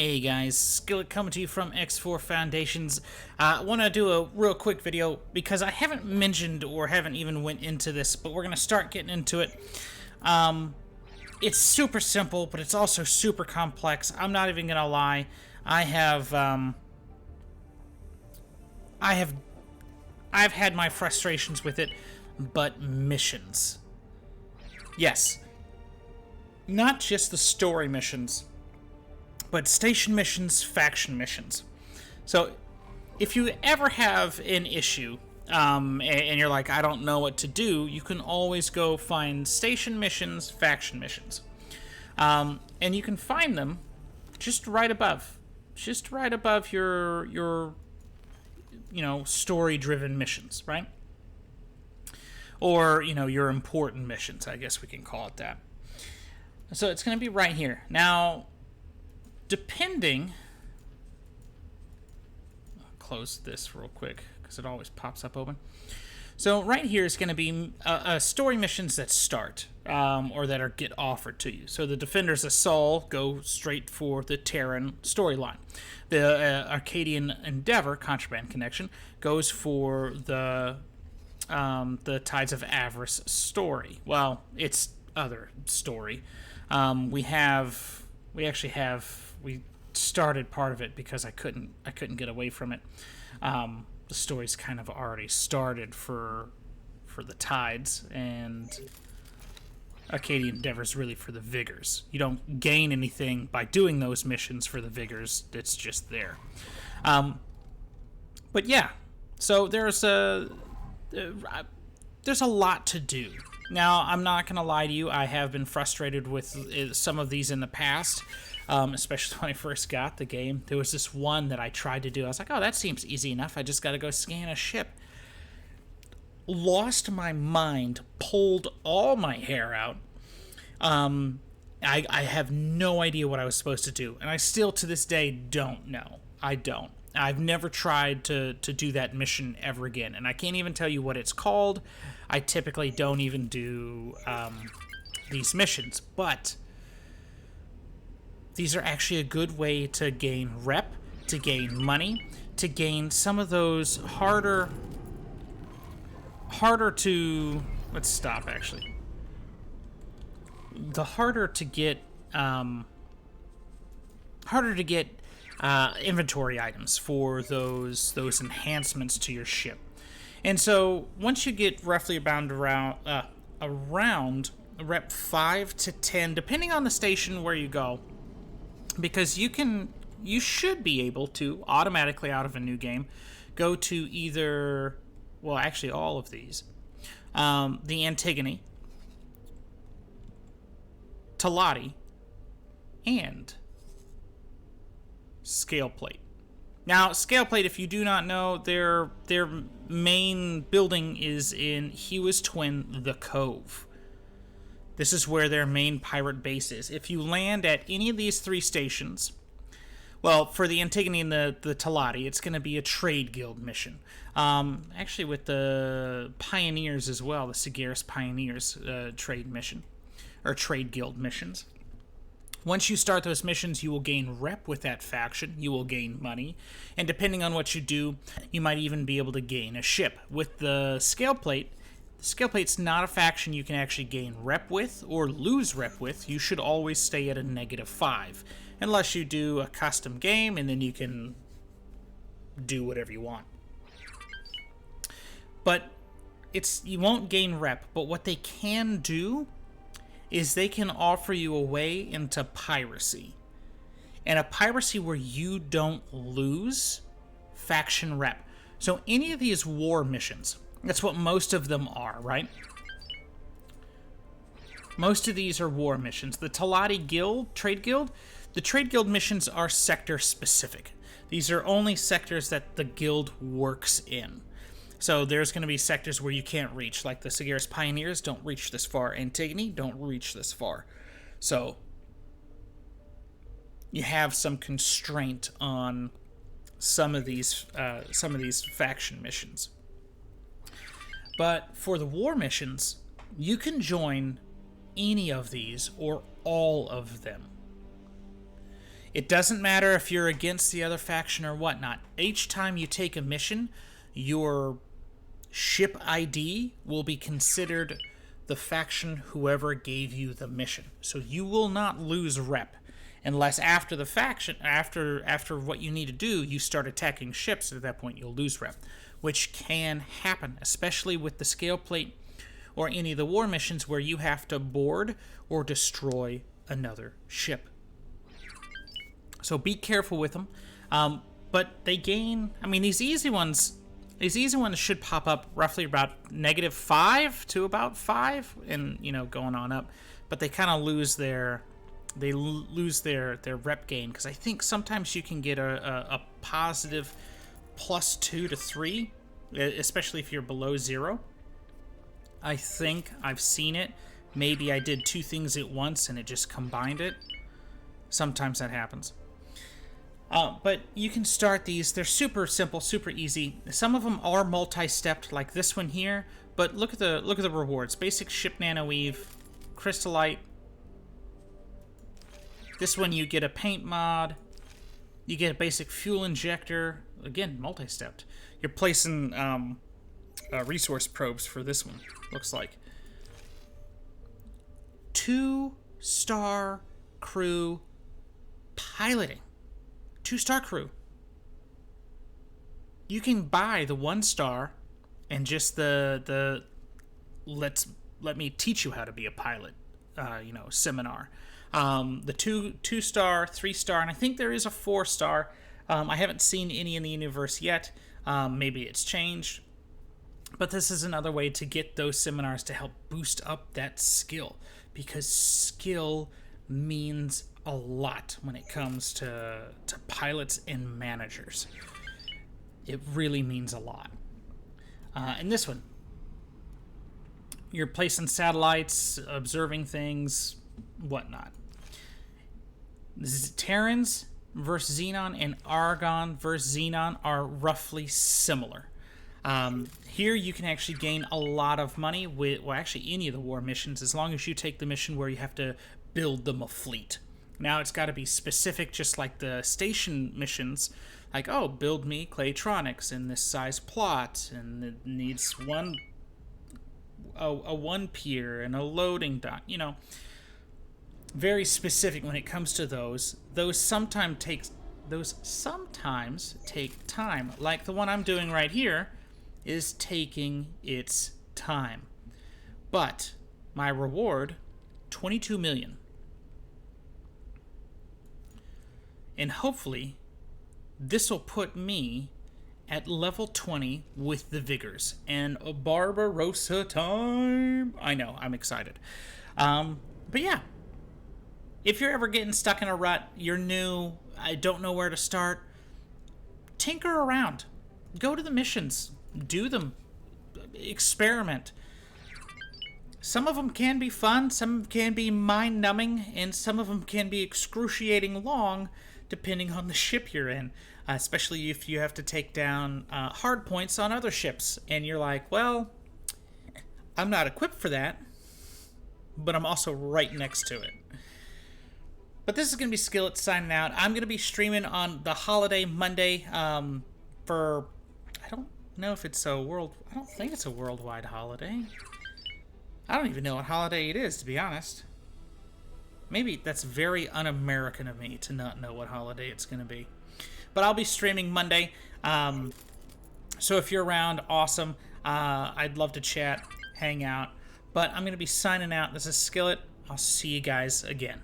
Hey guys, Skillet coming to you from X4 Foundations. I want to do a real quick video because I haven't mentioned or haven't even went into this, but we're going to start getting into it. It's super simple, but it's also super complex. I'm not even going to lie. I've had my frustrations with it, but missions. Yes. Not just the story missions, but station missions, faction missions. So, if you ever have an issue, and you're like, I don't know what to do, you can always go find station missions, faction missions. And you can find them just right above. Just right above your story-driven missions, right? Or, your important missions, I guess we can call it that. So it's going to be right here. Now, depending... I'll close this real quick because it always pops up open. So right here is going to be story missions that start or that get offered to you. So the Defenders of Sol go straight for the Terran storyline. The Arcadian Endeavor, Contraband Connection, goes for the Tides of Avarice story. Well, it's other story. We started part of it because I couldn't get away from it. The story's kind of already started for the Tides, and Arcadian Endeavor's really for the Vigors. You don't gain anything by doing those missions for the Vigors. It's just there. But yeah, so there's a lot to do. Now, I'm not going to lie to you, I have been frustrated with some of these in the past, especially when I first got the game. There was this one that I tried to do. I was like, oh, that seems easy enough. I just got to go scan a ship. Lost my mind, pulled all my hair out. I have no idea what I was supposed to do, and I still, to this day, don't know. I don't. I've never tried to do that mission ever again, and I can't even tell you what it's called. I typically don't even do these missions, but these are actually a good way to gain rep, to gain money, to gain some of those harder to... Let's stop, actually. The harder to get inventory items for those enhancements to your ship. And so once you get roughly around rep 5 to 10, depending on the station where you go, because you should be able to automatically out of a new game go to either, well, actually all of these, the Antigone, Talati, and Scale Plate. Now, Scale Plate, if you do not know, their main building is in Hewa's twin, the Cove. This is where their main pirate base is. If you land at any of these three stations, well, for the Antigone and the Talati, it's going to be a trade guild mission. Actually, with the Pioneers as well, the Sagaris Pioneers trade mission, or trade guild missions. Once you start those missions, you will gain rep with that faction, you will gain money, and depending on what you do, you might even be able to gain a ship. With the Scale Plate's not a faction you can actually gain rep with or lose rep with. You should always stay at a -5, unless you do a custom game, and then you can do whatever you want. But you won't gain rep, but what they can do is they can offer you a way into piracy. And a piracy where you don't lose faction rep. So any of these war missions, that's what most of them are, right? Most of these are war missions. The Talati Guild, Trade Guild, the Trade Guild missions are sector specific. These are only sectors that the guild works in. So there's going to be sectors where you can't reach, like the Sagaris Pioneers don't reach this far. Antigone don't reach this far. So you have some constraint on some of these faction missions. But for the war missions, you can join any of these or all of them. It doesn't matter if you're against the other faction or whatnot. Each time you take a mission, your ship ID will be considered the faction whoever gave you the mission. So you will not lose rep unless after the faction, after what you need to do, you start attacking ships. At that point, you'll lose rep, which can happen, especially with the scale plate or any of the war missions where you have to board or destroy another ship. So be careful with them. But they gain, I mean, these easy ones should pop up roughly about -5 to about 5, and going on up. But they kind of lose their rep gain, because I think sometimes you can get a positive +2 to 3, especially if you're below 0. I think I've seen it. Maybe I did 2 things at once and it just combined it. Sometimes that happens. But you can start these. They're super simple, super easy. Some of them are multi-stepped, like this one here. But look at the rewards: basic ship nanoweave, crystallite. This one you get a paint mod. You get a basic fuel injector. Again, multi-stepped. You're placing resource probes for this one. Looks like 2-star crew piloting. 2-star crew. You can buy the 1-star and just the let me teach you how to be a pilot, seminar. The 2-star, 3-star, and I think there is a 4-star. I haven't seen any in the universe yet. Maybe it's changed. But this is another way to get those seminars to help boost up that skill, because skill means a lot when it comes to pilots and managers. It really means a lot. And this one, you're placing satellites, observing things, whatnot. Terrans versus Xenon and Argon versus Xenon are roughly similar. Here you can actually gain a lot of money with, well, actually any of the war missions, as long as you take the mission where you have to build them a fleet. Now it's got to be specific, just like the station missions, like, oh, build me Claytronics in this size plot, and it needs a one pier and a loading dock. Very specific when it comes to those. Those sometimes take time. Like the one I'm doing right here is taking its time. But my reward, 22 million. And hopefully, this will put me at level 20 with the Vigors. And a Barbarossa time! I know, I'm excited. But yeah, if you're ever getting stuck in a rut, you're new, I don't know where to start, tinker around. Go to the missions. Do them. Experiment. Some of them can be fun, some can be mind-numbing, and some of them can be excruciating long, depending on the ship you're in. Especially if you have to take down hard points on other ships, and you're like, well, I'm not equipped for that, but I'm also right next to it. But this is going to be Skillet signing out. I'm going to be streaming on the holiday Monday for, I don't know if it's I don't think it's a worldwide holiday. I don't even know what holiday it is, to be honest. Maybe that's very un-American of me to not know what holiday it's going to be. But I'll be streaming Monday. So if you're around, awesome. I'd love to chat, hang out. But I'm going to be signing out. This is Skillet. I'll see you guys again.